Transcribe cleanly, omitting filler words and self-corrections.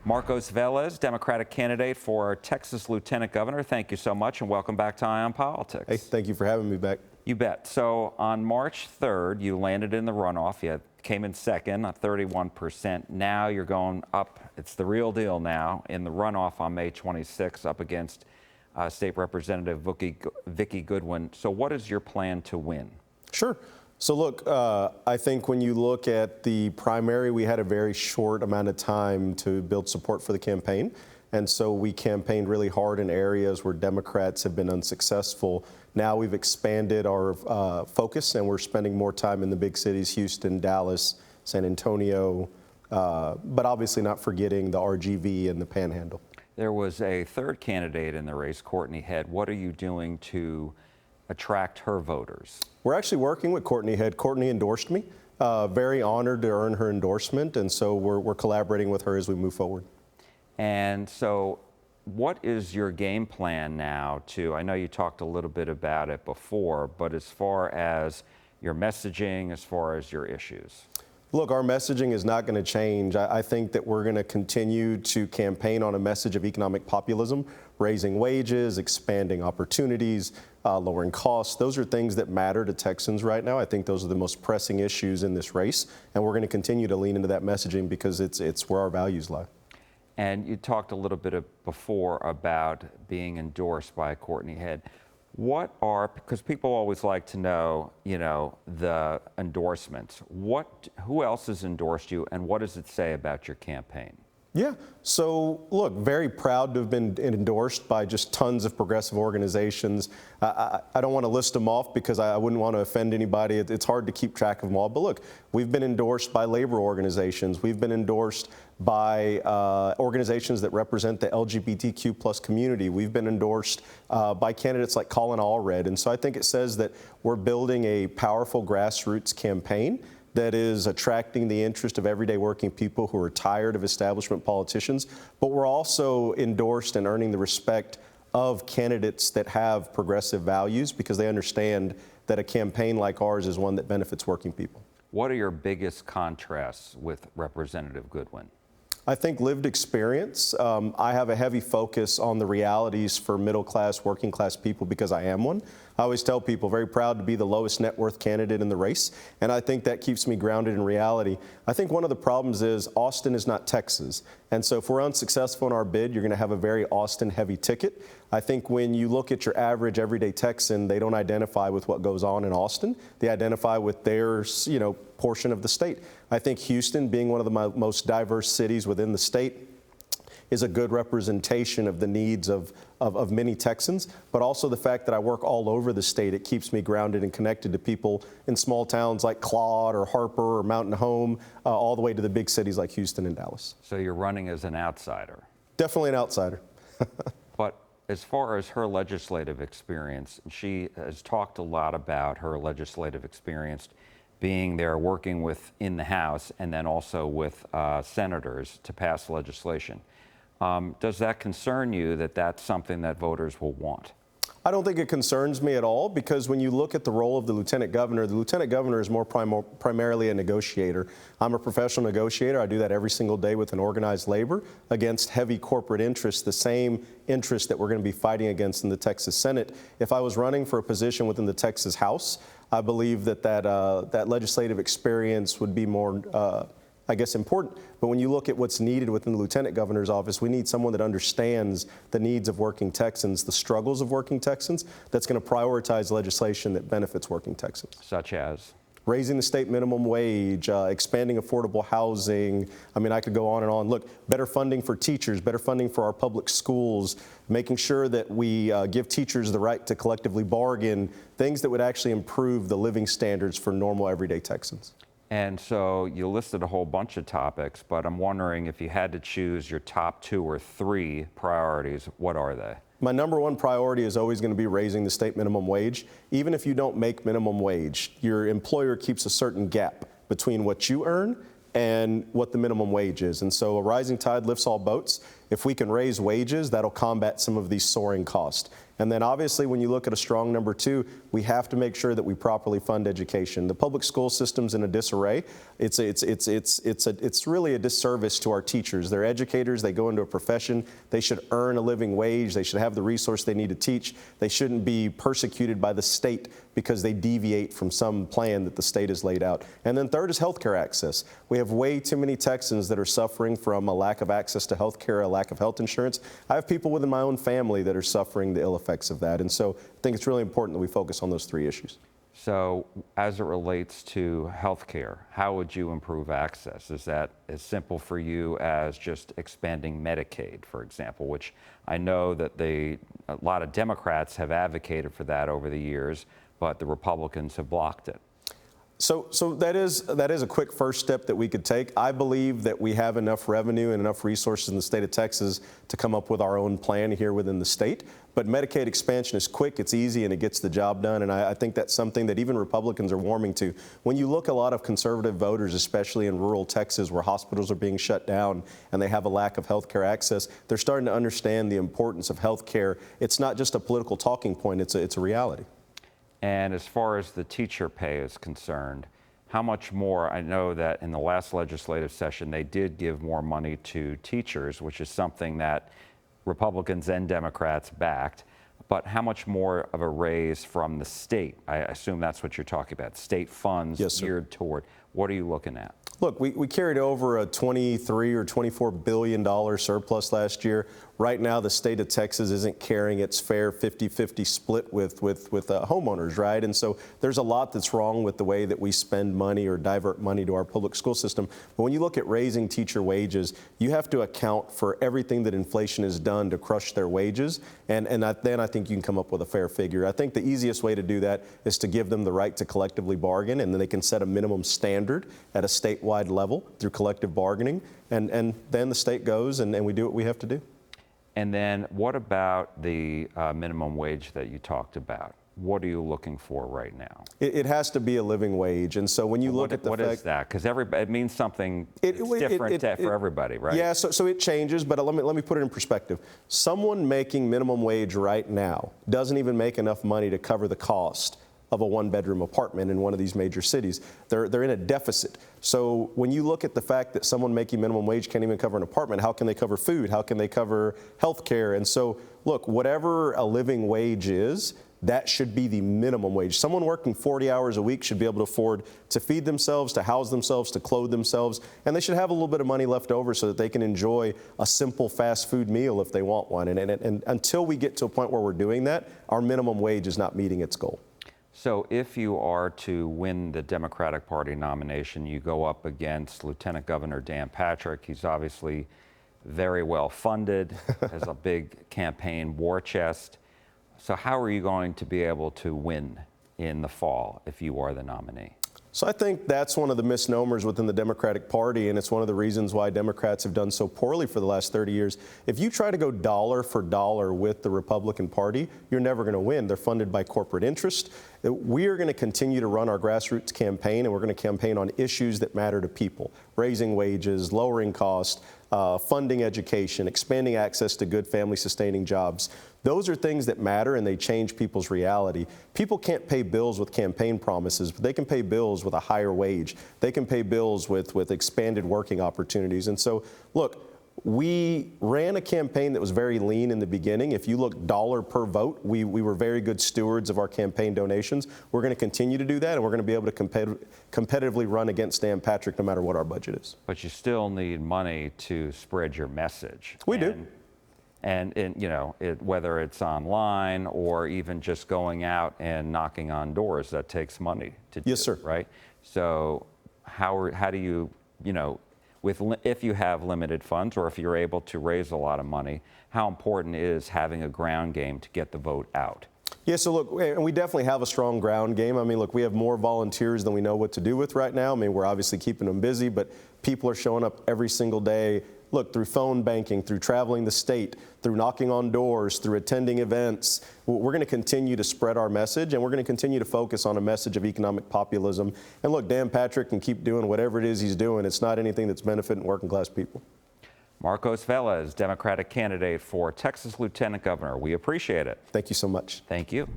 Marcos Velez, Democratic candidate for Texas Lieutenant Governor. Thank you so much and welcome back to Eye on Politics. Hey, thank you for having me back. You bet. So on March 3rd, you landed in the runoff. You came in second at 31%. Now you're going up. It's the real deal now in the runoff on May 26th up against State Representative Vicki Goodwin. So what is your plan to win? Sure. So look, I think when you look at the primary, we had a very short amount of time to build support for the campaign. And so we campaigned really hard in areas where Democrats have been unsuccessful. Now we've expanded our focus and we're spending more time in the big cities, Houston, Dallas, San Antonio, but obviously not forgetting the RGV and the Panhandle. There was a third candidate in the race, Courtney Head. What are you doing to attract her voters? We're actually working with Courtney Head. Courtney endorsed me. Very honored to earn her endorsement, and so we're collaborating with her as we move forward. And so what is your game plan now to, I know you talked a little bit about it before, but as far as your messaging, as far as your issues? Look, our messaging is not going to change. I think that we're going to continue to campaign on a message of economic populism, raising wages, expanding opportunities, lowering costs. Those are things that matter to Texans right now. I think those are the most pressing issues in this race, and we're going to continue to lean into that messaging because it's where our values lie. And you talked a little bit before about being endorsed by Courtney Head. What are, because people always like to know, the endorsements. Who else has endorsed you and what does it say about your campaign? Yeah, so look, very proud to have been endorsed by just tons of progressive organizations. I don't want to list them off because I wouldn't want to offend anybody. It's hard to keep track of them all. But look, we've been endorsed by labor organizations. We've been endorsed by organizations that represent the LGBTQ plus community. We've been endorsed by candidates like Colin Allred. And so I think it says that we're building a powerful grassroots campaign that is attracting the interest of everyday working people who are tired of establishment politicians, but we're also endorsed and earning the respect of candidates that have progressive values because they understand that a campaign like ours is one that benefits working people. What are your biggest contrasts with Representative Goodwin? I think lived experience. I have a heavy focus on the realities for middle class, working class people because I am one. I always tell people, very proud to be the lowest net worth candidate in the race, and I think that keeps me grounded in reality. I think one of the problems is Austin is not Texas, and so if we're unsuccessful in our bid, you're going to have a very Austin-heavy ticket. I think when you look at your average everyday Texan, they don't identify with what goes on in Austin. They identify with their, portion of the state. I think Houston, being one of the most diverse cities within the state, is a good representation of the needs of many Texans, but also the fact that I work all over the state, it keeps me grounded and connected to people in small towns like Claude or Harper or Mountain Home, all the way to the big cities like Houston and Dallas. So you're running as an outsider? Definitely an outsider. But as far as her legislative experience, she has talked a lot about her legislative experience being there working in the House and then also with senators to pass legislation. Does that concern you that that's something that voters will want? I don't think it concerns me at all because when you look at the role of the lieutenant governor is more primarily a negotiator. I'm a professional negotiator. I do that every single day with an organized labor against heavy corporate interests, the same interests that we're going to be fighting against in the Texas Senate. If I was running for a position within the Texas House, I believe that legislative experience would be more important. But when you look at what's needed within the lieutenant governor's office, we need someone that understands the needs of working Texans, the struggles of working Texans, that's going to prioritize legislation that benefits working Texans. Such as? Raising the state minimum wage, expanding affordable housing. I could go on and on. Look, better funding for teachers, better funding for our public schools, making sure that we give teachers the right to collectively bargain, things that would actually improve the living standards for normal everyday Texans. And so you listed a whole bunch of topics, but I'm wondering if you had to choose your top 2 or 3 priorities, what are they? My number one priority is always going to be raising the state minimum wage. Even if you don't make minimum wage, your employer keeps a certain gap between what you earn and what the minimum wage is. And so a rising tide lifts all boats. If we can raise wages, that'll combat some of these soaring costs. And then obviously when you look at a strong number two, we have to make sure that we properly fund education. The public school system's in a disarray. It's really a disservice to our teachers. They're educators, they go into a profession, they should earn a living wage, they should have the resource they need to teach. They shouldn't be persecuted by the state because they deviate from some plan that the state has laid out. And then third is healthcare access. We have way too many Texans that are suffering from a lack of access to healthcare, a lack of health insurance. I have people within my own family that are suffering the ill effects of that. And so I think it's really important that we focus on those three issues. So as it relates to healthcare, how would you improve access? Is that as simple for you as just expanding Medicaid, for example, which I know that a lot of Democrats have advocated for that over the years, but the Republicans have blocked it? So that is a quick first step that we could take. I believe that we have enough revenue and enough resources in the state of Texas to come up with our own plan here within the state. But Medicaid expansion is quick, it's easy, and it gets the job done. And I think that's something that even Republicans are warming to. When you look at a lot of conservative voters, especially in rural Texas where hospitals are being shut down and they have a lack of health care access, they're starting to understand the importance of health care. It's not just a political talking point, it's a reality. And as far as the teacher pay is concerned, how much more? I know that in the last legislative session, they did give more money to teachers, which is something that Republicans and Democrats backed. But how much more of a raise from the state? I assume that's what you're talking about, state funds geared toward. What are you looking at? Look, we carried over a $23 or $24 billion surplus last year. Right now, the state of Texas isn't carrying its fair 50-50 split with homeowners, right? And so there's a lot that's wrong with the way that we spend money or divert money to our public school system. But when you look at raising teacher wages, you have to account for everything that inflation has done to crush their wages. And then I think you can come up with a fair figure. I think the easiest way to do that is to give them the right to collectively bargain, and then they can set a minimum standard at a statewide level through collective bargaining. And then the state goes and we do what we have to do. And then what about the minimum wage that you talked about? What are you looking for right now? It has to be a living wage. And so when you look at the fact... What is that? Because it means something different for everybody, right? Yeah, so it changes, but let me put it in perspective. Someone making minimum wage right now doesn't even make enough money to cover the cost of a one-bedroom apartment in one of these major cities. They're in a deficit. So when you look at the fact that someone making minimum wage can't even cover an apartment, how can they cover food? How can they cover health care? And so, look, whatever a living wage is, that should be the minimum wage. Someone working 40 hours a week should be able to afford to feed themselves, to house themselves, to clothe themselves, and they should have a little bit of money left over so that they can enjoy a simple fast food meal if they want one. And until we get to a point where we're doing that, our minimum wage is not meeting its goal. So if you are to win the Democratic Party nomination, you go up against Lieutenant Governor Dan Patrick. He's obviously very well funded, has a big campaign war chest. So how are you going to be able to win in the fall if you are the nominee? So I think that's one of the misnomers within the Democratic Party, and it's one of the reasons why Democrats have done so poorly for the last 30 years. If you try to go dollar for dollar with the Republican Party, you're never going to win. They're funded by corporate interest. We are going to continue to run our grassroots campaign, and we're going to campaign on issues that matter to people: raising wages, lowering costs, funding education, expanding access to good family-sustaining jobs. Those are things that matter, and they change people's reality. People can't pay bills with campaign promises, but they can pay bills with a higher wage. They can pay bills with expanded working opportunities. And so, look, we ran a campaign that was very lean in the beginning. If you look dollar per vote, we were very good stewards of our campaign donations. We're going to continue to do that, and we're going to be able to competitively run against Dan Patrick no matter what our budget is. But you still need money to spread your message. We do. And you know, whether it's online or even just going out and knocking on doors, that takes money to do. Yes, sir. Right? So how do you, if you have limited funds or if you're able to raise a lot of money, how important is having a ground game to get the vote out? Yeah, so look, and we definitely have a strong ground game. I mean, look, we have more volunteers than we know what to do with right now. I mean, we're obviously keeping them busy, but people are showing up every single day. Look, through phone banking, through traveling the state, through knocking on doors, through attending events. We're going to continue to spread our message, and we're going to continue to focus on a message of economic populism. And look, Dan Patrick can keep doing whatever it is he's doing. It's not anything that's benefiting working class people. Marcos Velez, Democratic candidate for Texas Lieutenant Governor. We appreciate it. Thank you so much. Thank you.